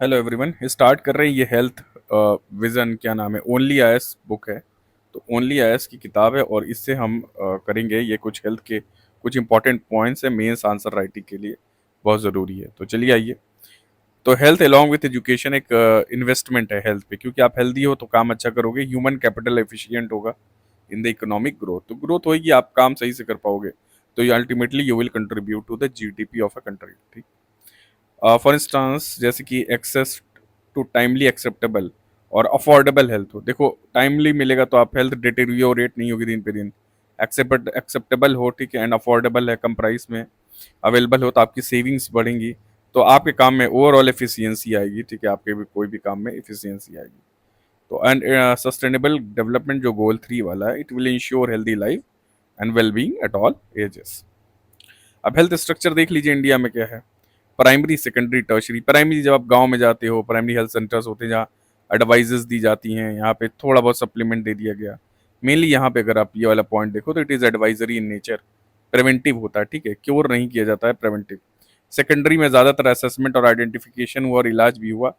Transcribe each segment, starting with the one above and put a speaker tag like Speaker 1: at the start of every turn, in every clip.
Speaker 1: Hello everyone, start कर रहे हैं ये हेल्थ विजन। क्या नाम है? ओनली आईएएस बुक है। तो ओनली आईएएस की किताब है और इससे हम करेंगे ये कुछ हेल्थ के कुछ इंपॉर्टेंट पॉइंट्स हैं मेंस आंसर राइटिंग के लिए, बहुत ज़रूरी है। तो चलिए आइए। तो हेल्थ अलॉन्ग विथ एजुकेशन एक इन्वेस्टमेंट है हेल्थ पे, क्योंकि आप हेल्दी हो तो काम अच्छा करोगे, ह्यूमन कैपिटल एफिशिएंट होगा इन द इकोनॉमिक ग्रोथ। तो ग्रोथ होगी, आप काम सही से कर पाओगे, तो ये ultimately you will contribute to the GDP of a country. ठीक। फॉर इंस्टांस जैसे कि एक्सेस टू टाइमली एक्सेप्टेबल और अफोर्डेबल हेल्थ हो। देखो, टाइमली मिलेगा तो आप हेल्थ डिटेरियोरेट नहीं होगी दिन पे दिन। एक्सेप्टेबल हो, ठीक है, एंड अफोर्डेबल है, कम प्राइस में अवेलेबल हो, तो आपकी सेविंग्स बढ़ेंगी। तो आपके काम में ओवरऑल एफिशिएंसी आएगी, ठीक है, आपके भी कोई भी काम में एफिशिएंसी आएगी। तो एंड सस्टेनेबल डेवलपमेंट जो गोल 3 वाला है, it will ensure healthy life and wellbeing at all ages. अब हेल्थ स्ट्रक्चर देख लीजिए इंडिया में क्या है। Primary, secondary, tertiary. प्राइमरी जब आप गांव में जाते हो, प्राइमरी हेल्थ सेंटर्स होते हैं जहाँ एडवाइजेस दी जाती हैं, यहाँ पे थोड़ा बहुत सप्लीमेंट दे दिया गया। मेनली यहाँ पे अगर आप ये वाला पॉइंट देखो तो it is advisory in nature, preventive होता है, ठीक है, क्योर नहीं किया जाता है, प्रिवेंटिव। सेकेंडरी में ज़्यादातर असेसमेंट और आइडेंटिफिकेशन हुआ और इलाज भी हुआ,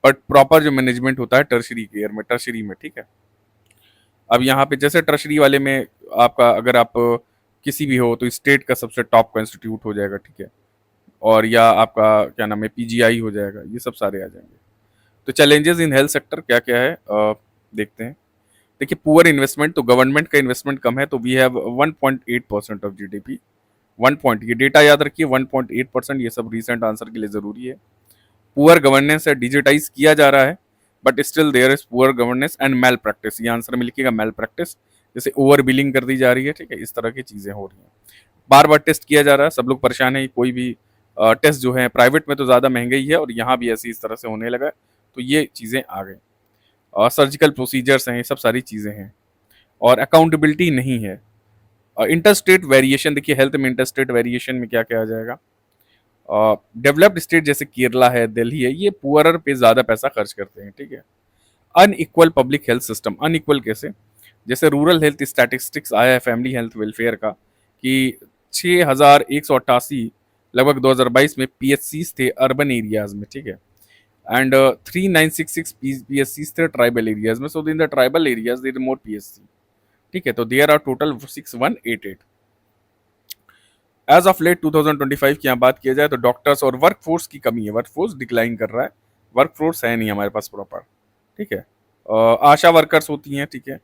Speaker 1: बट प्रॉपर जो मैनेजमेंट होता है टर्शरी केयर में, टर्शरी में, ठीक है। अब यहाँ पे जैसे टर्शरी वाले में आपका अगर आप किसी भी हो तो स्टेट का सबसे टॉप का इंस्टीट्यूट हो जाएगा, ठीक है, और या आपका क्या नाम है पीजीआई हो जाएगा, ये सब सारे आ जाएंगे। तो चैलेंजेस इन हेल्थ सेक्टर क्या क्या है, देखते हैं। देखिए, पुअर इन्वेस्टमेंट, तो गवर्नमेंट का इन्वेस्टमेंट कम है, तो we have 1.8% of GDP. 1 point, ये डेटा याद रखिए, 1.8%, ये सब रिसेंट आंसर के लिए जरूरी है। पुअर गवर्नेंस है, डिजिटाइज किया जा रहा है, but still there is poor governance and malpractice. ये आंसर में लिखिएगा मेल प्रैक्टिस, जैसे ओवर बिलिंग कर दी जा रही है, ठीक है, इस तरह की चीजें हो रही हैं। बार बार टेस्ट किया जा रहा है, सब लोग परेशान है, कोई भी टेस्ट जो है प्राइवेट में तो ज़्यादा महंगा ही है और यहाँ भी ऐसी इस तरह से होने लगा है, तो ये चीज़ें आ गई। और सर्जिकल प्रोसीजर्स हैं, ये सब सारी चीज़ें हैं, और अकाउंटेबिलिटी नहीं है। इंटर स्टेट वेरिएशन, देखिए हेल्थ में इंटर स्टेट वेरिएशन में क्या क्या आ जाएगा। डेवलप्ड स्टेट जैसे केरला है, दिल्ली है, ये पुअरर पे ज़्यादा पैसा खर्च करते हैं, ठीक है। Unequal public health system, unequal कैसे? जैसे रूरल हेल्थ स्टैटिस्टिक्स आया है फैमिली हेल्थ वेलफेयर का, कि 6,188 लगभग 2022 में पीएचसीज थे अर्बन एरियाज में, ठीक है, एंड 3,966 पीएचसीज थे ट्राइबल एरियाज में। So in the tribal areas there more PHC, ठीक है, तो there are total 6188। As of late 2025 की यहाँ बात किया जाए तो डॉक्टर्स और वर्क फोर्स की कमी है, वर्क फोर्स डिक्लाइन कर रहा है, वर्क फोर्स है नहीं हमारे पास प्रॉपर, ठीक है। आशा वर्कर्स होती हैं, ठीक है,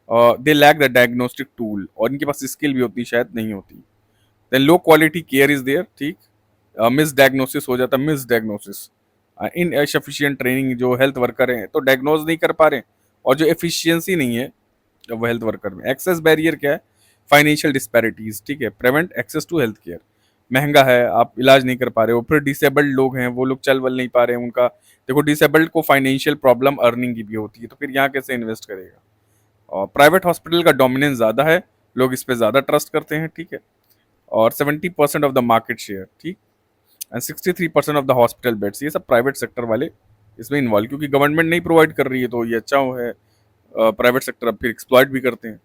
Speaker 1: they lack the diagnostic tool, और इनके पास स्किल भी होती शायद नहीं होती। Then low quality care is there, ठीक, मिस डायग्नोसिस हो जाता है, misdiagnosis, inefficient training, जो हेल्थ वर्कर हैं तो डायग्नोज नहीं कर पा रहे, और जो एफिशिएंसी नहीं है वो हेल्थ वर्कर में। एक्सेस बैरियर क्या है? फाइनेंशियल डिस्पैरिटीज, ठीक है, prevent access to health care, महंगा है, आप इलाज नहीं कर पा रहे हो, फिर डिसेबल्ड लोग हैं, वो लोग चल वल नहीं पा रहे हैं, उनका देखो डिसेबल्ड को फाइनेंशियल प्रॉब्लम अर्निंग की भी होती है, तो फिर यहाँ कैसे इन्वेस्ट करेगा। और प्राइवेट हॉस्पिटल का डोमिनेंस ज़्यादा है, लोग इस पर ज़्यादा ट्रस्ट करते हैं, ठीक है, और 70% ऑफ द मार्केट शेयर, ठीक, and 63% of the hospital beds, ये सब प्राइवेट सेक्टर वाले इसमें इन्वॉल्व, क्योंकि गवर्नमेंट नहीं प्रोवाइड कर रही है तो ये अच्छा है, प्राइवेट सेक्टर अब फिर एक्सप्लॉइट भी करते हैं।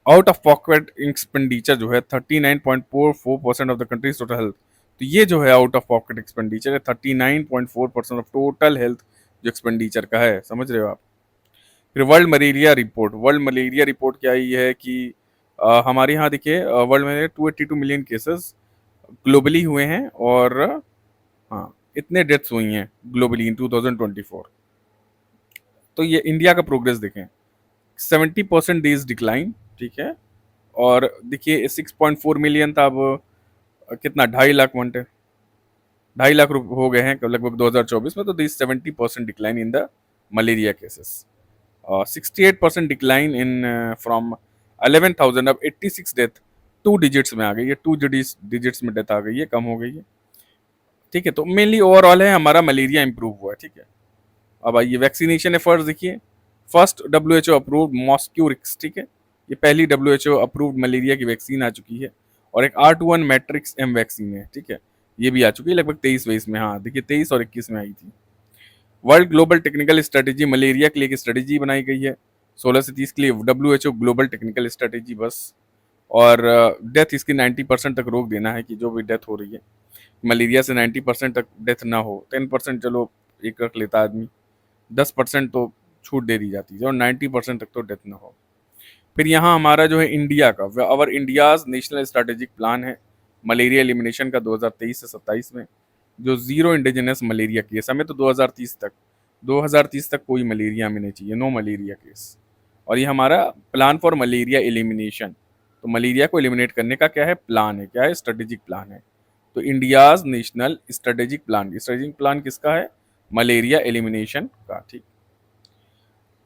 Speaker 1: आउट ऑफ पॉकेट एक्सपेंडिचर जो है 39.44% of the countries total health, तो ये जो है आउट ऑफ पॉकेट एक्सपेंडिचर है 39.4% ऑफ टोटल हेल्थ जो एक्सपेंडिचर का है, समझ रहे हो आप। फिर world malaria report, world malaria report क्या ये है कि हमारे यहाँ देखिए वर्ल्ड में 282 मिलियन केसेस ग्लोबली हुए हैं, और हाँ इतने डेथ्स हुई हैं ग्लोबली इन 2024। तो ये इंडिया का प्रोग्रेस देखें, 70% डेज डिक्लाइन, ठीक है, और देखिए 6.4 मिलियन था, अब कितना, 2.5 लाख, 2.5 लाख हो गए हैं लगभग 2024 में, तो this 70% decline in the malaria cases, 68% decline in from 11,000, अब 86 डेथ 2 डिजिट्स में आ गई है, 2 डिजिट्स में डेथ आ गई है, कम हो गई है, ठीक है। तो मेनली ओवरऑल है हमारा मलेरिया इंप्रूव हुआ है, ठीक है। अब आइए वैक्सीनेशन एफर्ट्स देखिए। First W H O approved Mosquirix, ठीक है, ये पहली W H O approved malaria की वैक्सीन आ चुकी है, और एक R21 मैट्रिक्स एम वैक्सीन है, ठीक है, ये भी आ चुकी है लगभग 23-22 में, हाँ देखिए 23 और 21 में आई थी। World global technical strategy, malaria के लिए एक स्ट्रेटेजी बनाई गई है 16 से 30 के लिए, W H O global technical strategy बस, और डेथ इसकी 90% तक रोक देना है, कि जो भी डेथ हो रही है मलेरिया से 90% तक डेथ ना हो, 10% चलो एक रख लेता आदमी, 10% तो छूट दे दी जाती है और 90% तक तो डेथ ना हो। फिर यहाँ हमारा जो है इंडिया का, अवर इंडियाज नेशनल स्ट्रेटेजिक प्लान है मलेरिया एलिमिनेशन का 2023 से 27 में, जो जीरो इंडिजिनस मलेरिया केस, हमें तो 2030 तक कोई मलेरिया में नहीं चाहिए, नो मलेरिया केस। और ये हमारा प्लान फॉर मलेरिया एलिमिनेशन, तो मलेरिया को एलिमिनेट करने का क्या है प्लान है, क्या है स्ट्रेटेजिक प्लान है। तो इंडियाज नेशनल स्ट्रेटेजिक प्लान किसका है, मलेरिया एलिमिनेशन का, ठीक।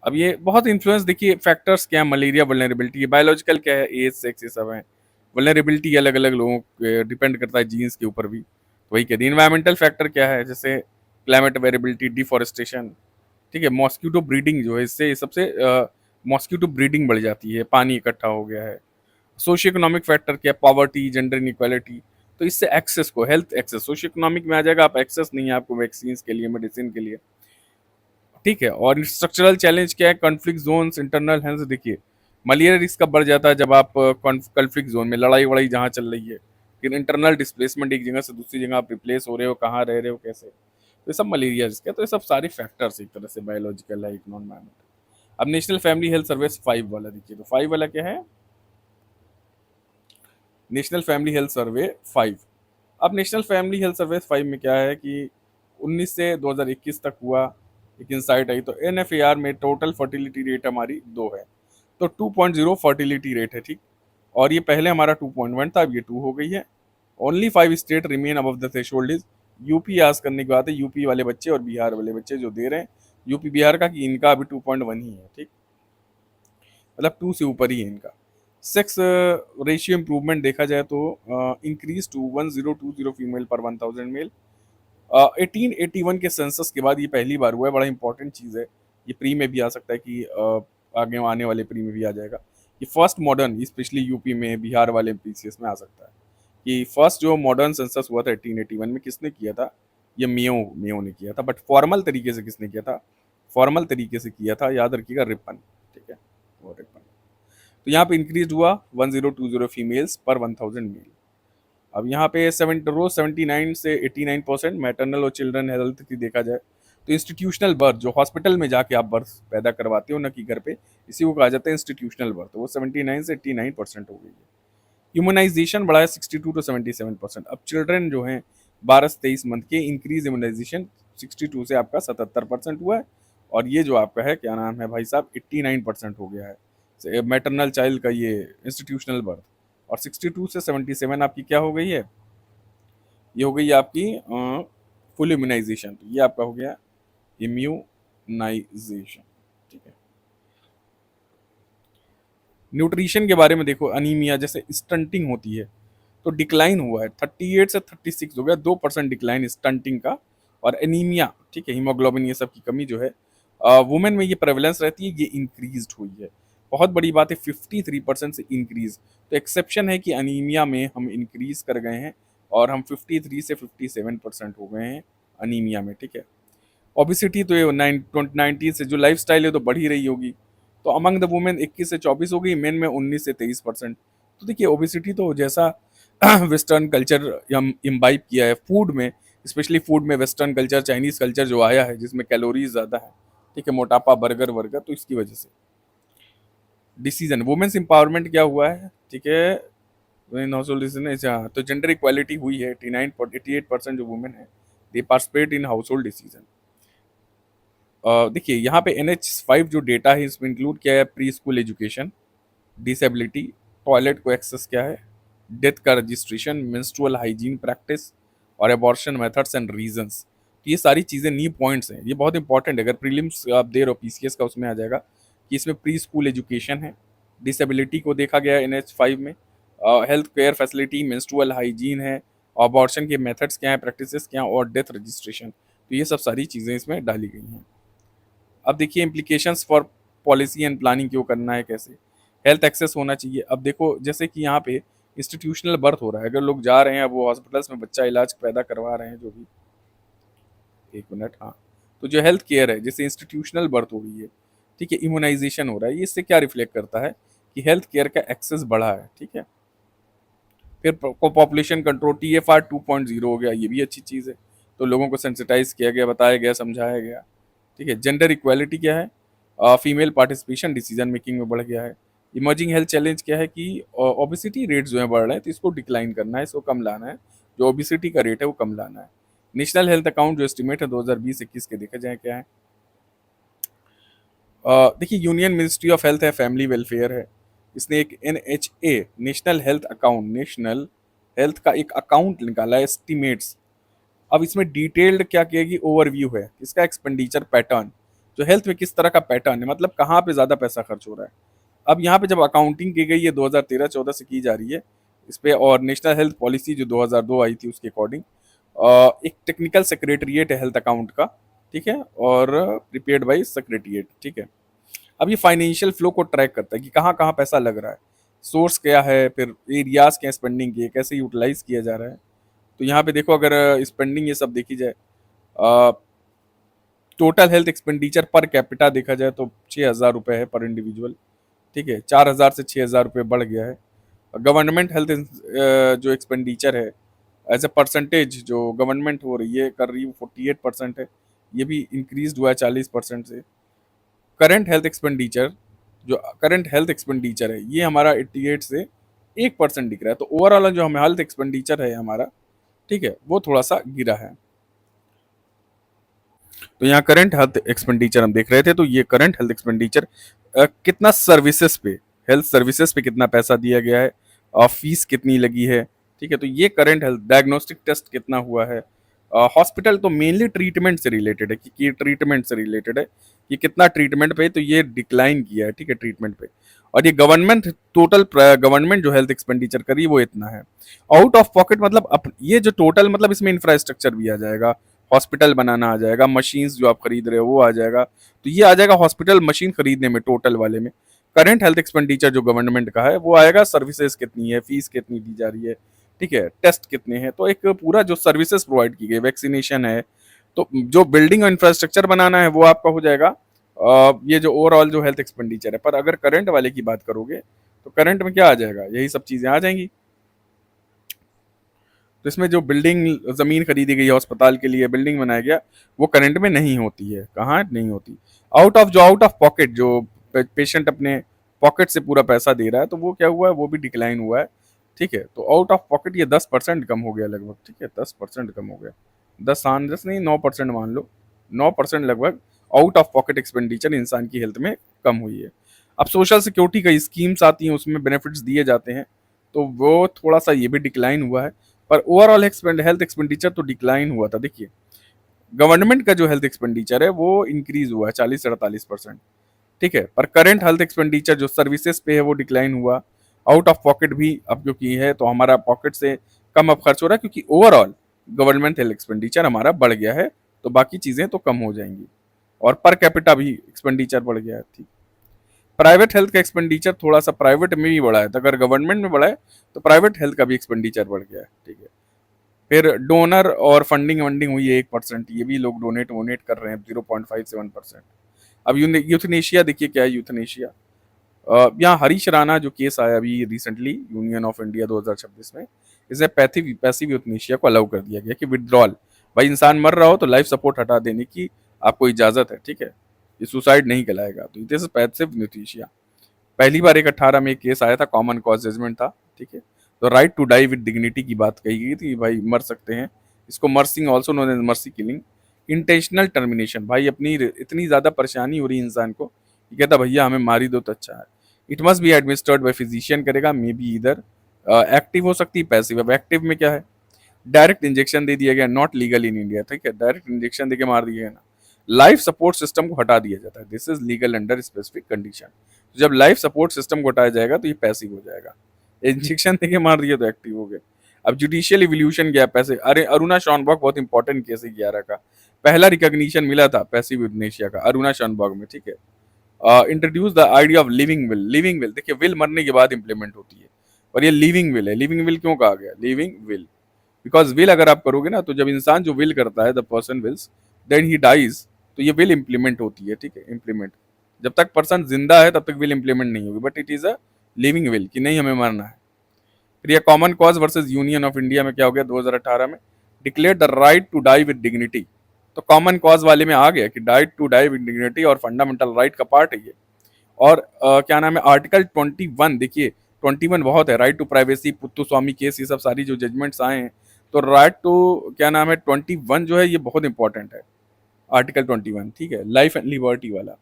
Speaker 1: अब ये बहुत इन्फ्लुएंस देखिए फैक्टर्स क्या है मलेरिया वल्नरेबिलिटी, बायोलॉजिकल क्या है, एज सेक्स ये सब है। वल्नरेबिलिटी अलग अलग लोगों के डिपेंड करता है जीन्स के ऊपर भी, तो वही कहती है। इन्वायरमेंटल फैक्टर क्या है, जैसे क्लाइमेट वेरिएबिलिटी, डिफॉरेस्टेशन, ठीक है। मॉस्किटो ब्रीडिंग जो है, इससे सबसे मॉस्किटो ब्रीडिंग बढ़ जाती है, पानी इकट्ठा हो गया है। सोशियो इकोनॉमिक फैक्टर क्या है, पॉवर्टी, जेंडर इनइक्वालिटी, तो इससे एक्सेस को, हेल्थ एक्सेस सोशियो इकोनॉमिक में आ जाएगा, आप एक्सेस नहीं है आपको वैक्सीन के लिए, मेडिसिन के लिए, ठीक है। और स्ट्रक्चरल चैलेंज क्या है, कॉन्फ्लिक्ट जोन्स, इंटरनल हेल्थ, देखिए मलेरिया रिस्क कब बढ़ जाता है जब आप कॉन्फ्लिक्ट जोन में, लड़ाई वड़ाई जहाँ चल रही है, फिर इंटरनल डिस्प्लेसमेंट, एक जगह से दूसरी जगह आप रिप्लेस हो रहे हो, कहाँ रह रहे हो, कैसे, तो ये सब मलेरिया रिस्क है। तो ये सब सारे फैक्टर्स एक तरह से बायोलॉजिकल है, इकोनॉमिक। अब नेशनल फैमिली हेल्थ सर्वे 5 वाला देखिए, तो 5 वाला क्या है, नेशनल फैमिली हेल्थ सर्वे 5। अब नेशनल फैमिली हेल्थ सर्वे 5 में क्या है कि 19 से 2021 तक हुआ, एक इंसाइट आई, तो एनएफएआर में टोटल फर्टिलिटी रेट हमारी 2 है, तो 2.0 फर्टिलिटी रेट है, ठीक। और ये पहले हमारा 2.1 था, अब ये 2 हो गई है। Only 5 state remain above the threshold is, UP आज करने की बात है, यूपी वाले बच्चे और बिहार वाले बच्चे जो दे रहे हैं, यूपी बिहार का, कि इनका अभी 2.1 ही है, ठीक, मतलब 2 से ऊपर ही है इनका। सेक्स रेशियो इंप्रूवमेंट देखा जाए तो इंक्रीज टू 1020 फीमेल पर 1000 मेल। 1881 के सेंसस के बाद ये पहली बार हुआ है, बड़ा इंपॉर्टेंट चीज़ है। ये प्री में भी आ सकता है कि आगे आने वाले प्री में भी आ जाएगा। ये फर्स्ट मॉडर्न, स्पेशली यूपी में, बिहार वाले पीसीएस में आ सकता है कि फर्स्ट जो मॉडर्न सेंसस हुआ था 1881 में, किसने किया था, ये मियो मियो ने किया था। बट फॉर्मल तरीके से किसने किया था, फॉर्मल तरीके से किया था, याद रखिएगा, रिपन, ठीक है, वो रिपन। तो यहाँ पे इंक्रीज हुआ 1020 फीमेल्स पर 1000 मेल। अब यहाँ पे 79 से 89% मैटरनल और चिल्ड्रन हेल्थ की देखा जाए तो इंस्टीट्यूशनल बर्थ, जो हॉस्पिटल में जाके आप बर्थ पैदा करवाते हो ना कि घर पे, इसी को कहा जाता है इंस्टीट्यूशनल बर्थ, वो 79 से 89% हो गई है। इम्यूनाइजेशन बढ़ा है 62 टू 77%। अब चिल्ड्रन जो हैं 12 से 23 मंथ के, इंक्रीज इम्यूनाइजेशन 62 से आपका 77% हुआ है। और ये जो आपका है, क्या नाम है भाई साहब, 89% हो गया है मैटरनल चाइल्ड का ये इंस्टीट्यूशनल बर्थ। और 62 से 77 आपकी क्या हो गई है, ये हो गई आपकी फुल इम्यूनाइजेशन। तो ये आपका हो गया इम्यूनाइजेशन, ठीक है। न्यूट्रिशन के बारे में देखो, अनीमिया जैसे स्टंटिंग होती है तो डिक्लाइन हुआ है, 38 से 36 हो गया, 2% डिक्लाइन स्टंटिंग का। और एनीमिया, ठीक है, हीमोग्लोबिन ये सब की कमी जो है वुमेन में ये प्रेवलेंस रहती है, ये इंक्रीज हुई है। बहुत बड़ी बात है, 53% से इंक्रीज। तो एक्सेप्शन है कि अनीमिया में हम इंक्रीज कर गए हैं और हम 53 से 57% हो गए हैं अनीमिया में, ठीक है। ओबिसिटी तो ये 19 से जो लाइफ स्टाइल है तो बढ़ ही रही होगी, तो अमंग द वुमेन 21 से 24 हो गई, मेन में 19 से 23%। तो देखिए ओबिसिटी तो जैसा वेस्टर्न कल्चर हम इम्बाइब किया है फूड में, स्पेशली फूड में वेस्टर्न कल्चर, चाइनीज कल्चर जो आया है जिसमें कैलोरीज ज़्यादा है, ठीक है, मोटापा, बर्गर वर्गर, तो इसकी वजह से डिसीजन। वुमेन्स एम्पावरमेंट क्या हुआ है, ठीक है, तो जेंडर इक्वालिटी हुई है, 88% जो वुमेन है दे participate in house hold decision. देखिए यहाँ पे NH5 जो डेटा है इसमें इंक्लूड किया है pre school education, disability, toilet को एक्सेस क्या है, डेथ का रजिस्ट्रेशन, मेंस्ट्रुअल हाइजीन प्रैक्टिस, और एबॉर्शन मेथड्स एंड रीजंस। तो ये सारी चीज़ें नी पॉइंट्स हैं, ये बहुत इंपॉर्टेंट है। अगर प्रीलिम्स आप दे रहे हो पीसीएस का, उसमें आ जाएगा कि इसमें प्री स्कूल एजुकेशन है, डिसेबिलिटी को देखा गया है NH5 में, health care facility, menstrual hygiene है, अबॉर्शन के मेथड्स क्या हैं, प्रैक्टिसेस क्या हैं, और डेथ रजिस्ट्रेशन। तो ये सब सारी चीज़ें इसमें डाली गई हैं। अब देखिए implications for policy and planning क्यों करना है, कैसे हेल्थ एक्सेस होना चाहिए। अब देखो जैसे कि यहाँ पे इंस्टीट्यूशनल बर्थ हो रहा है, अगर लोग जा रहे हैं वो हॉस्पिटल्स में बच्चा इलाज पैदा करवा रहे हैं जो भी, एक मिनट, हाँ, तो जो हेल्थ केयर है, जैसे इंस्टीट्यूशनल बर्थ हो रही है, ठीक है, इम्यूनाइजेशन हो रहा है, ये इससे क्या रिफ्लेक्ट करता है कि हेल्थ केयर का एक्सेस बढ़ा है, ठीक है। फिर पॉपुलेशन कंट्रोल, TFR 2.0 हो गया, ये भी अच्छी चीज़ है तो लोगों को सेंसिटाइज किया गया, बताया गया, समझाया गया। ठीक है। जेंडर इक्वालिटी क्या है? फीमेल पार्टिसिपेशन डिसीजन मेकिंग में बढ़ गया है। इमर्जिंग हेल्थ चैलेंज क्या है कि ओबिसिटी रेट जो है बढ़ रहे हैं, तो इसको डिक्लाइन करना है, इसको कम लाना है। जो ओबिसिटी का रेट है वो कम लाना है। नेशनल हेल्थ अकाउंट जो एस्टिमेट है 2020-21 के देखे जाए क्या है। देखिए, यूनियन मिनिस्ट्री ऑफ हेल्थ है, फैमिली वेलफेयर है। इसने एक NHA national health account, national health का एक अकाउंट निकाला है, एस्टिमेट्स। अब इसमें डिटेल्ड क्या किएगी, ओवरव्यू है इसका एक्सपेंडिचर पैटर्न, जो हेल्थ में किस तरह का पैटर्न है, मतलब कहाँ पे ज़्यादा पैसा खर्च हो रहा है। अब यहाँ पे जब अकाउंटिंग की गई है 2013-14 से की जा रही है इस पे, और नेशनल हेल्थ पॉलिसी जो 2002 आई थी उसके अकॉर्डिंग एक टेक्निकल सेक्रेटरिएट है हेल्थ अकाउंट का। ठीक है। और प्रिपेयर्ड बाई सेक्रेटरिएट। ठीक है। अब ये फाइनेंशियल फ्लो को ट्रैक करता है कि कहाँ कहाँ पैसा लग रहा है, सोर्स क्या है, फिर एरियाज क्या स्पेंडिंग की है, कैसे यूटिलाइज किया जा रहा है। तो यहाँ पे देखो, अगर स्पेंडिंग ये सब देखी जाए, total health expenditure per capita देखा जाए तो 6,000 रुपये है पर इंडिविजुअल। ठीक है। 4,000 से 6,000 रुपये बढ़ गया है। गवर्नमेंट हेल्थ जो एक्सपेंडिचर है एज ए परसेंटेज, जो गवर्नमेंट हो रही है कर रही है 48% है। ये भी इंक्रीज हुआ है 40% से। करंट हेल्थ एक्सपेंडिचर, जो करंट हेल्थ एक्सपेंडिचर है ये हमारा 88 से 1% दिख रहा है। तो ओवरऑल जो हमें हेल्थ एक्सपेंडिचर है हमारा, ठीक है, वो थोड़ा सा गिरा है। तो यहाँ करंट हेल्थ एक्सपेंडिचर हम देख रहे थे, तो ये करंट हेल्थ एक्सपेंडिचर कितना सर्विसेज पे, हेल्थ सर्विसेज पे कितना पैसा दिया गया है, और फीस कितनी लगी है। ठीक है। तो ये करंट हेल्थ, डायग्नोस्टिक टेस्ट कितना हुआ है। हॉस्पिटल तो मेनली ट्रीटमेंट से रिलेटेड है, कि ट्रीटमेंट से रिलेटेड है कि कितना ट्रीटमेंट पे, तो ये डिक्लाइन किया है। ठीक है, ट्रीटमेंट पे। और ये गवर्नमेंट, टोटल गवर्नमेंट जो हेल्थ एक्सपेंडिचर करी वो इतना है। आउट ऑफ पॉकेट मतलब ये जो टोटल, मतलब इसमें इंफ्रास्ट्रक्चर भी आ जाएगा, हॉस्पिटल बनाना आ जाएगा, मशीन्स जो आप खरीद रहे हो वो आ जाएगा। तो ये आ जाएगा हॉस्पिटल मशीन खरीदने में, टोटल वाले में। करंट हेल्थ एक्सपेंडिचर जो गवर्नमेंट का है वो आएगा सर्विसेज कितनी है, फीस कितनी दी जा रही है, ठीक है, टेस्ट कितने हैं। तो एक पूरा जो सर्विसेज प्रोवाइड की गई, वैक्सीनेशन है, तो जो बिल्डिंग और इंफ्रास्ट्रक्चर बनाना है वो आपका हो जाएगा ये जो ओवरऑल जो हेल्थ एक्सपेंडिचर है। पर अगर करंट वाले की बात करोगे तो करंट में क्या आ जाएगा, यही सब चीजें आ जाएंगी। तो इसमें जो बिल्डिंग, जमीन खरीदी गई है अस्पताल के लिए, बिल्डिंग बनाया गया, वो करंट में नहीं होती है। कहाँ नहीं होती? आउट ऑफ पॉकेट, जो पेशेंट अपने पॉकेट से पूरा पैसा दे रहा है, तो वो क्या हुआ है, वो भी डिक्लाइन हुआ है। ठीक है। तो आउट ऑफ पॉकेट ये 10% कम हो गया लगभग। ठीक है, 10% कम हो गया। 10 नहीं, 9% मान लो, 9% लगभग आउट ऑफ पॉकेट एक्सपेंडिचर इंसान की हेल्थ में कम हुई है। अब सोशल सिक्योरिटी का स्कीम्स आती हैं, उसमें बेनिफिट्स दिए जाते हैं, तो वो थोड़ा सा ये भी डिक्लाइन हुआ है। पर ओवरऑल हेल्थ एक्सपेंडिचर तो डिक्लाइन हुआ था। देखिए, गवर्नमेंट का जो हेल्थ एक्सपेंडिचर है वो इंक्रीज हुआ है 40 से 48%। ठीक है। पर करंट हेल्थ एक्सपेंडिचर जो सर्विसेज पे है वो डिक्लाइन हुआ। आउट ऑफ पॉकेट भी अब क्योंकि है, तो हमारा पॉकेट से कम अब खर्च हो रहा है, क्योंकि ओवरऑल गवर्नमेंट हेल्थ एक्सपेंडिचर हमारा बढ़ गया है, तो बाकी चीजें तो कम हो जाएंगी। और पर कैपिटा भी एक्सपेंडिचर बढ़ गया है। ठीक। प्राइवेट हेल्थ का एक्सपेंडिचर थोड़ा सा प्राइवेट में भी बढ़ा है, तो अगर गवर्नमेंट में बढ़ा है तो प्राइवेट हेल्थ का भी एक्सपेंडिचर बढ़ गया है। ठीक है। फिर डोनर और फंडिंग वंडिंग हुई है 1%, ये भी लोग डोनेट वोनेट कर रहे हैं 0.57%। अब यूथनेशिया देखिए क्या है यूथनेशिया। यहाँ हरीश राणा जो केस आया अभी रिसेंटली यूनियन ऑफ इंडिया 2026 में, इसे पैसिव यूथनेशिया को अलाउ कर दिया गया कि विड्रॉल, भाई इंसान मर रहा हो तो लाइफ सपोर्ट हटा देने की आपको इजाजत है। ठीक है, ये सुसाइड नहीं कहलाएगा। तो इट इज पैसिव यूथनेशिया। पहली बार 18 में एक केस आया था, कॉमन कॉज जजमेंट था। ठीक है। तो right to die with dignity की बात कही गई थी, भाई मर सकते हैं। इसको मर्सिंग also known as mercy killing. Intentional termination, भाई अपनी इतनी ज्यादा परेशानी हो रही है इंसान को, ये कहता भैया हमें मारी दो तो अच्छा है। It must be administered by physician करेगा, मे बी इधर एक्टिव हो सकती है, पैसिव। अब एक्टिव में क्या है, डायरेक्ट इंजेक्शन दे दिया गया, नॉट लीगल इन इंडिया। ठीक है, डायरेक्ट इंजेक्शन देके मार दिया गया ना। लाइफ सपोर्ट सिस्टम को हटा दिया जाता है, this is legal under specific condition. जब लाइफ सपोर्ट सिस्टम को हटाया जाएगा तो ये पैसिव हो जाएगा। इंजेक्शन देके मार दिया तो एक्टिव हो गया। अब जुडिशियल इवोल्यूशन गया पैसे, अरे अरुणा शॉनबर्ग बहुत इंपॉर्टेंट केस है 11 का, पहला रिकॉग्निशन मिला था पैसिव यूथनेशिया का अरुणा शॉनबर्ग में। ठीक है। Introduce the idea of living will. Living will, देखिए विल मरने के बाद इंप्लीमेंट होती है, और ये लिविंग विल है। लिविंग विल क्यों कहा गया, लिविंग विल बिकॉज विल अगर आप करोगे ना, तो जब इंसान जो विल करता है, the person wills then he dies, तो ये विल इंप्लीमेंट होती है। ठीक है, इंप्लीमेंट। जब तक पर्सन जिंदा है तब तक विल इंप्लीमेंट नहीं होगी, but it is a living will कि नहीं हमें मरना है। फिर ये common cause versus union of India में क्या हो गया 2018 में, declare the right to die with dignity. तो कॉमन कॉज वाले में आ गया कि right to die with dignity और फंडामेंटल राइट का पार्ट है ये। और क्या नाम है, आर्टिकल 21, देखिए 21 बहुत है, right to privacy, Puttaswamy case, ये सब सारी जो जजमेंट्स आए हैं, तो राइट टू क्या नाम है 21 जो है ये बहुत इंपॉर्टेंट है। आर्टिकल 21, ठीक है, लाइफ एंड लिबर्टी वाला।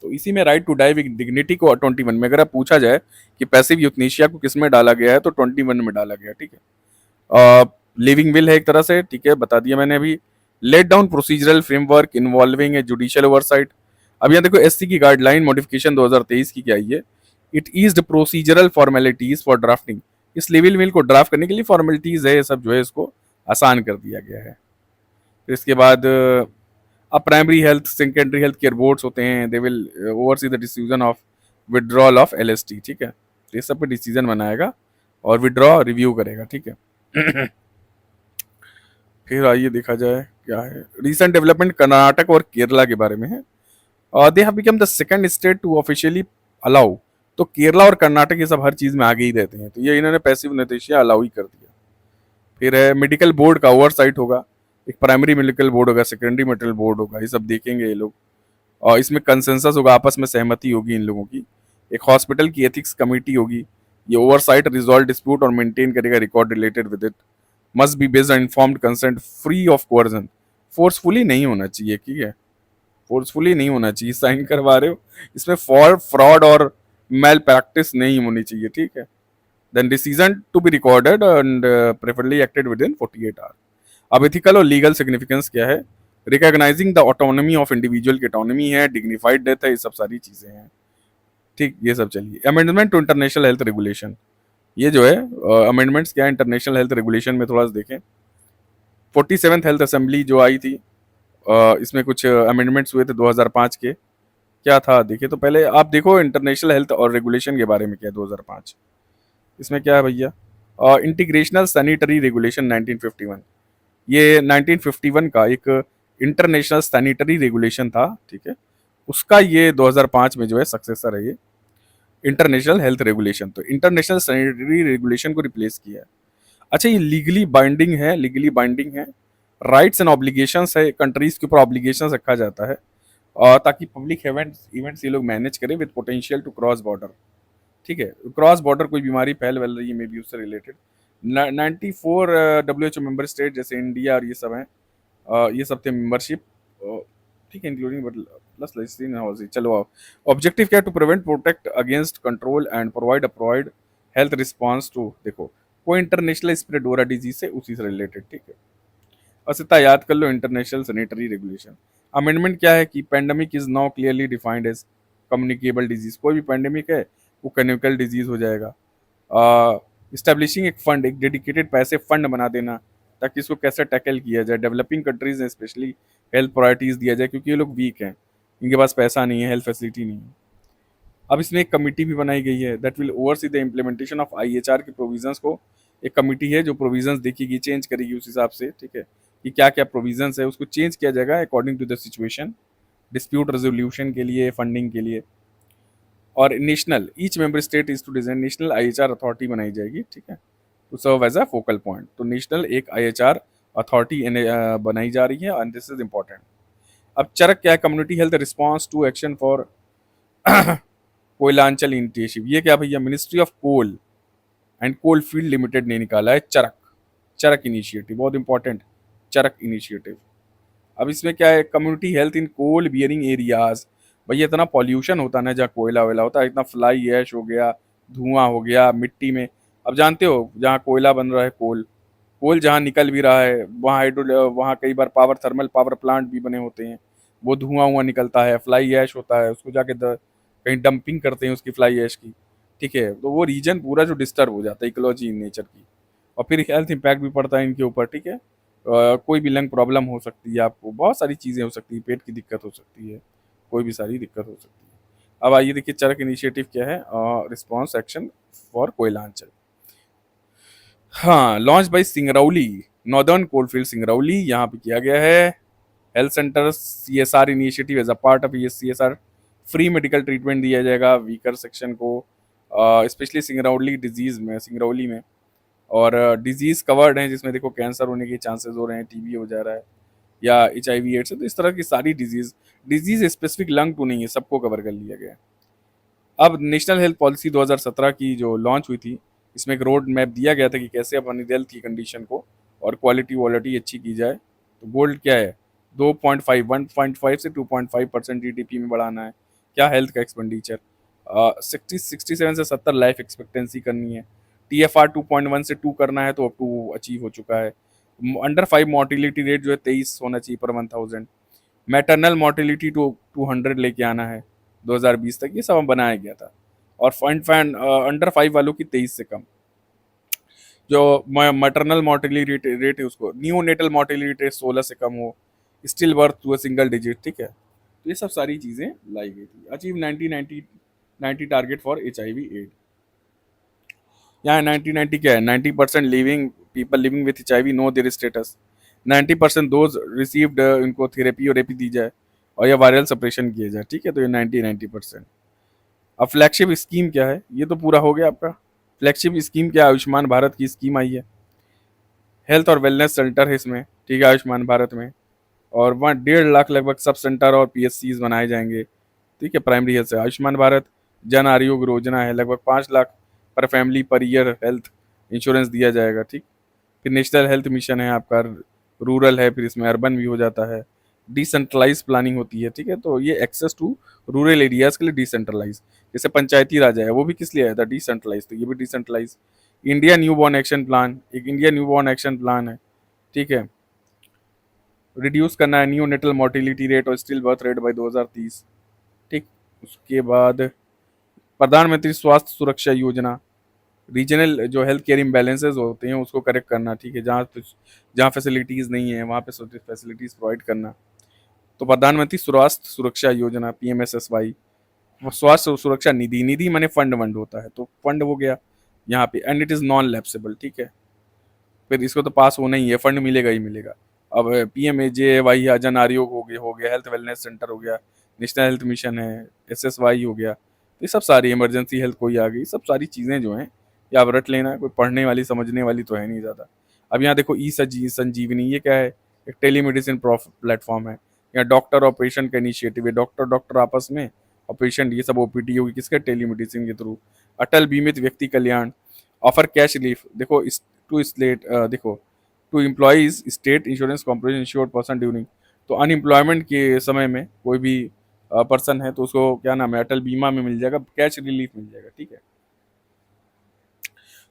Speaker 1: तो इसी में right to die with dignity को 21 में, अगर आप पूछा जाए कि पैसिव यूथनेशिया को किस में डाला गया है, तो 21 में डाला गया, ठीक है। लिविंग विल है एक तरह से, ठीक है, बता दिया मैंने अभी। Lay down procedural framework involving a judicial oversight. अब यहाँ देखो एससी की गाइडलाइन मॉडिफिकेशन 2023 की क्या आई है, it is the procedural formalities for drafting. इस लिविंग विल को ड्राफ्ट करने के लिए फॉर्मेलिटीज है, ये सब जो है इसको आसान कर दिया गया है। तो इसके बाद अब primary health secondary health care boards होते हैं, they will oversee the decision of withdrawal of LST, ठीक है, तो ये सब पे डिसीजन बनाएगा और विड्रॉ रिव्यू करेगा, ठीक है। फिर आइए देखा जाए क्या है रीसेंट डेवलपमेंट कर्नाटक और केरला के बारे में है। They have become the second state to officially allow. तो केरला और कर्नाटक ये सब हर चीज में आगे ही रहते हैं, तो ये इन्होंने पैसिव यूथनेशिया अलाउ ही कर दिया। फिर है मेडिकल बोर्ड का ओवरसाइट होगा, एक प्राइमरी मेडिकल बोर्ड होगा, सेकेंडरी मेडिकल बोर्ड होगा, ये सब देखेंगे ये लोग। और इसमें कंसेंसस होगा, आपस में सहमति होगी इन लोगों की। एक हॉस्पिटल की एथिक्स कमेटी होगी, ये ओवरसाइट रिजॉल्व डिस्प्यूट और मेंटेन करेगा record related with it. Must be based on informed consent free of coercion. Forcefully नहीं होना चाहिए, ठीक है, फोर्सफुली नहीं होना चाहिए, साइन करवा रहे हो इसमें फॉर फ्रॉड और मेल प्रैक्टिस नहीं होनी चाहिए, ठीक है। Then decision to be recorded and preferably acted within 48 hour. अब एथिकल और लीगल सिग्निफिकेंस क्या है, recognising the autonomy of individual की ऑटोनॉमी है, डिग्निफाइड डेथ है, ये सब सारी चीजें हैं, ठीक, ये सब चलिए। Amendment to international health regulation, ये जो है अमेंडमेंट्स क्या है इंटरनेशनल हेल्थ रेगुलेशन में, थोड़ा सा देखें। 47th हेल्थ असेंबली जो आई थी, इसमें कुछ अमेंडमेंट्स हुए थे 2005 के, क्या था देखिए। तो पहले आप देखो इंटरनेशनल हेल्थ और रेगुलेशन के बारे में क्या है 2005, इसमें क्या है भैया, इंटीग्रेशनल सैनिटरी रेगुलेशन 1951। ये 1951 का एक इंटरनेशनल सैनिटरी रेगुलेशन था, ठीक है, उसका ये 2005 में जो है सक्सेसर है ये इंटरनेशनल हेल्थ रेगुलेशन। तो इंटरनेशनल सैनिटरी रेगुलेशन को रिप्लेस किया है। अच्छा, ये लीगली बाइंडिंग है, लीगली बाइंडिंग है, राइट्स एंड ऑब्लिगेशंस है, कंट्रीज के ऊपर ऑब्लिगेशंस रखा जाता है, और ताकि पब्लिक इवेंट्स इवेंट्स ये लोग मैनेज करें with potential to cross border, ठीक है, क्रॉस बॉर्डर कोई बीमारी फैल वैल रही है मे बी उससे रिलेटेड। 94 WHO मेंबर स्टेट जैसे इंडिया और ये सब हैं, ये सब थे मेंबरशिप, ठीक है, इंक्लूडिंग प्लस लिस्टिंग हाउस। चलो आओ, ऑब्जेक्टिव क्या है, to prevent protect against control and provide health response to, देखो कोई इंटरनेशनल स्प्रेड हो रहा डिजीज से, उसी से रिलेटेड, ठीक है। बस इतना याद कर लो, इंटरनेशनल सैनिटरी रेगुलेशन। अमेंडमेंट क्या है कि pandemic is now clearly defined as communicable disease, कोई भी पेंडेमिक है वो कम्युनिकल डिजीज हो जाएगा। इस्टेब्लिशिंग एक फंड, एक डेडिकेटेड पैसे फंड बना देना, ताकि इसको कैसे टैकल किया जाए, डेवलपिंग कंट्रीज में स्पेशली हेल्थ प्रायोरिटीज दिया जाए, क्योंकि ये लोग वीक हैं, इनके पास पैसा नहीं है, हेल्थ फैसिलिटी नहीं है। अब इसमें एक कमिटी भी बनाई गई है that will oversee the implementation of IHR के प्रोविजंस को। एक कमिटी है जो प्रोविजंस देखेगी, चेंज करेगी उस हिसाब से, ठीक है, कि क्या क्या प्रोविजंस है उसको चेंज किया जाएगा according to the situation, dispute resolution के लिए, फंडिंग के लिए। और national each member state is to design national IHR authority बनाई जाएगी, ठीक है, to serve as a focal point. तो नेशनल एक IHR अथॉरिटी बनाई जा रही है, एंड दिस इज इंपॉर्टेंट। अब चरक क्या है, community health response to action for Koylanchal initiative. ये क्या भैया, ministry of coal and coal field limited ने निकाला है चरक, चरक इनिशिएटिव, बहुत इंपॉर्टेंट, चरक इनिशिएटिव। अब इसमें क्या है, community health in coal bearing areas. भैया इतना पॉल्यूशन होता है ना जहाँ कोयला वेला होता है, इतना फ्लाई ऐश हो गया, धुआं हो गया मिट्टी में। अब जानते हो जहाँ कोयला बन रहा है, कोल कोल जहाँ निकल भी रहा है, वहाँ हाइड्रो, वहाँ कई बार पावर थर्मल पावर प्लांट भी बने होते हैं, वो धुआं हुआ निकलता है, फ्लाई ऐश होता है, उसको जाके कहीं डंपिंग करते हैं उसकी फ्लाई ऐश की, ठीक है, तो वो रीजन पूरा जो डिस्टर्ब हो जाता है इकोलॉजी इन नेचर की, और फिर हेल्थ इम्पैक्ट भी पड़ता है इनके ऊपर, ठीक है। कोई भी लंग प्रॉब्लम हो सकती है आपको, बहुत सारी चीज़ें हो सकती है, पेट की दिक्कत हो सकती है, कोई भी सारी दिक्कत हो सकती है। अब आइए देखिए चरक इनिशिएटिव क्या है, रिस्पॉन्स एक्शन फॉर कोयलांचल। हाँ, launch by Singrauli northern coalfield Singrauli, यहाँ पे किया गया है। Health centre CSR initiative as a part of ये CSR, फ्री मेडिकल ट्रीटमेंट दिया जाएगा वीकर सेक्शन को, स्पेशली सिंगरौली डिजीज में, सिंगरौली में। और डिजीज़ कवर्ड हैं जिसमें देखो कैंसर होने के चांसेस हो रहे हैं, टीबी हो जा रहा है या एचआईवी एड्स है, तो इस तरह की सारी डिजीज़ स्पेसिफिक लंग टू नहीं है, सबको कवर कर लिया गया है। अब नेशनल हेल्थ पॉलिसी 2017 की जो लॉन्च हुई थी, इसमें एक रोड मैप दिया गया था कि कैसे अपनी हेल्थ की कंडीशन को और क्वालिटी वॉलिटी अच्छी की जाए। तो गोल्ड क्या है, 2.5 1.5 से 2.5% जीडीपी में बढ़ाना है। क्या हेल्थ का एक्सपेंडिचर, 67 से 70 लाइफ एक्सपेक्टेंसी करनी है। टीएफआर 2.1 से 2 करना है, तो अब 2 अचीव हो चुका है। अंडर 5 मोर्टिलिटी रेट जो है 23 होना चाहिए पर 1000। मैटरनल मोर्टिलिटी टू 200 लेके आना है 2020 तक, ये सब बनाया गया था। और फंड फैन अंडर 5 वालों की 23 से कम। जो मैटरनल मोर्टिलिटी रेट है उसको, न्यूनेटल मोर्टिलिटी रेट 16 से कम हो, still birth to single digit, ठीक है। तो ये सब सारी चीज़ें लाई गई थी। Achieve 90 target for HIV aid. यहाँ 90 क्या है, 90% living people living with HIV know their status. 90% those received, इनको थेरेपी और एपी दी जाए और या वायरल सप्रेशन किया जाए, ठीक है। तो ये 90%। अब फ्लैगशिप स्कीम क्या है, ये तो पूरा हो गया आपका। फ्लैगशिप स्कीम क्या है, आयुष्मान भारत की स्कीम आई है। हेल्थ और वेलनेस सेंटर है इसमें, ठीक है, आयुष्मान भारत में। और वहाँ 1.5 लाख लगभग सब सेंटर और PSCs बनाए जाएंगे, ठीक है, प्राइमरी हेल्थ से। आयुष्मान भारत जन आरोग्य योजना है, लगभग 5 लाख पर family per year health insurance दिया जाएगा, ठीक। फिर नेशनल हेल्थ मिशन है आपका, रूरल है, फिर इसमें अर्बन भी हो जाता है। डिसेंट्रलाइज प्लानिंग होती है, ठीक है। तो ये एक्सेस टू रूरल एरियाज के लिए डिसेंट्रलाइज, जैसे पंचायती राज है, वो भी किस लिए आया था, डिसेंट्रलाइज, तो ये भी decentralise. India newborn action plan, एक India newborn action plan है, ठीक है। रिड्यूस करना है न्यू नेटल मोर्टिलिटी रेट और स्टिल बर्थ रेट बाई 2030, ठीक। उसके बाद प्रधानमंत्री स्वास्थ्य सुरक्षा योजना, रीजनल जो हेल्थ केयर इम्बैलेंसेज होते हैं उसको करेक्ट करना, ठीक है। जहाँ जहाँ फैसिलिटीज़ नहीं है वहाँ पे फैसिलिटीज़ प्रोवाइड करना। तो प्रधानमंत्री स्वास्थ्य सुरक्षा योजना, PMSSY। स्वास्थ्य सुरक्षा निधि, निधि माने फंड वंड होता है, तो फंड हो गया यहाँ पे, and it is non lapsable, ठीक है। फिर इसको तो पास होना ही है, फंड मिलेगा ही मिलेगा। अब PMAJY जन आरोग्य हो गया, हेल्थ वेलनेस सेंटर हो गया, नेशनल हेल्थ मिशन है, SSY हो गया। तो ये सब सारी इमरजेंसी हेल्थ कोई आ गई, सब सारी चीज़ें जो हैं ये आप रट लेना, कोई पढ़ने वाली समझने वाली तो है नहीं ज़्यादा। अब यहाँ देखो संजीवनी, ये क्या है, एक टेलीमेडिसिन प्लेटफॉर्म है। यहाँ डॉक्टर और पेशेंट का इनिशिएटिव है, डॉक्टर डॉक्टर आपस में और पेशेंट, ये सब OPD होगी किसके, टेलीमेडिसिन के थ्रू। अटल बीमित व्यक्ति कल्याण, ऑफर कैश रिलीफ, देखो इस टू स्टेट, देखो to employees state insurance corporation insured person during. तो अनएम्प्लॉयमेंट के समय में कोई भी पर्सन है तो उसको क्या नाम है, अटल बीमा में मिल जाएगा, कैश रिलीफ मिल जाएगा, ठीक है।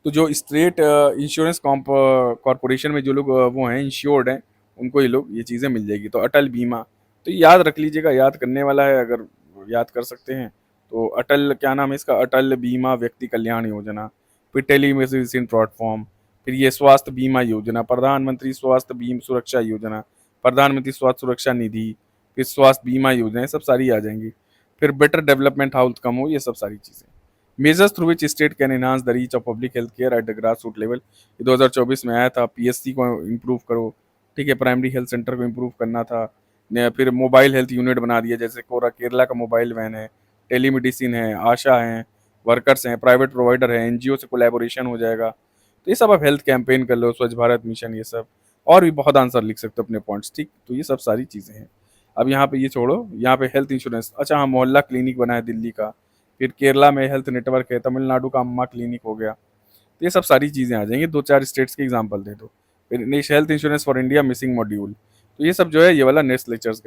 Speaker 1: तो जो स्टेट इंश्योरेंस कॉरपोरेशन में जो लोग वो हैं इंश्योर्ड हैं, उनको ये लोग ये चीज़ें मिल जाएगी। तो अटल बीमा, तो ये याद रख लीजिएगा, याद करने वाला है अगर याद कर सकते हैं तो। अटल क्या नाम है इसका, अटल बीमा व्यक्ति कल्याण योजना। फिर टेलीमेडिसिन प्लेटफॉर्म, फिर ये स्वास्थ्य बीमा योजना, प्रधानमंत्री स्वास्थ्य बीमा सुरक्षा योजना, प्रधानमंत्री स्वास्थ्य सुरक्षा निधि, फिर स्वास्थ्य बीमा योजना, ये सब सारी आ जाएंगी। फिर बेटर डेवलपमेंट हाउस कम हो, ये सब सारी चीज़ें। Measures through which state can enhance the reach of public health care at the grass root level, ये 2024 में आया था। PSC को इम्प्रूव करो, ठीक है, प्राइमरी हेल्थ सेंटर को इम्प्रूव करना था। फिर मोबाइल हेल्थ यूनिट बना दिया, जैसे केरला का मोबाइल वैन है, टेलीमेडिसिन है, आशा हैं, वर्कर्स हैं, प्राइवेट प्रोवाइडर है, NGO से कोलैबोरेशन हो जाएगा। तो ये सब आप हेल्थ कैंपेन कर लो, स्वच्छ भारत मिशन, ये सब। और भी बहुत आंसर लिख सकते हो अपने पॉइंट्स, ठीक। तो ये सब सारी चीज़ें हैं। अब यहाँ पे ये छोड़ो, यहाँ पे हेल्थ इंश्योरेंस, अच्छा हाँ, मोहल्ला क्लिनिक बना है दिल्ली का। फिर केरला में हेल्थ नेटवर्क है, तमिलनाडु का अम्मा क्लिनिक हो गया। तो ये सब सारी चीज़ें आ जाएंगी, 2-4 स्टेट्स के एग्जाम्पल दे दो। फिर health insurance for India missing module. तो ये सब जो है ये वाला नेक्स्ट लेक्चर्स करें।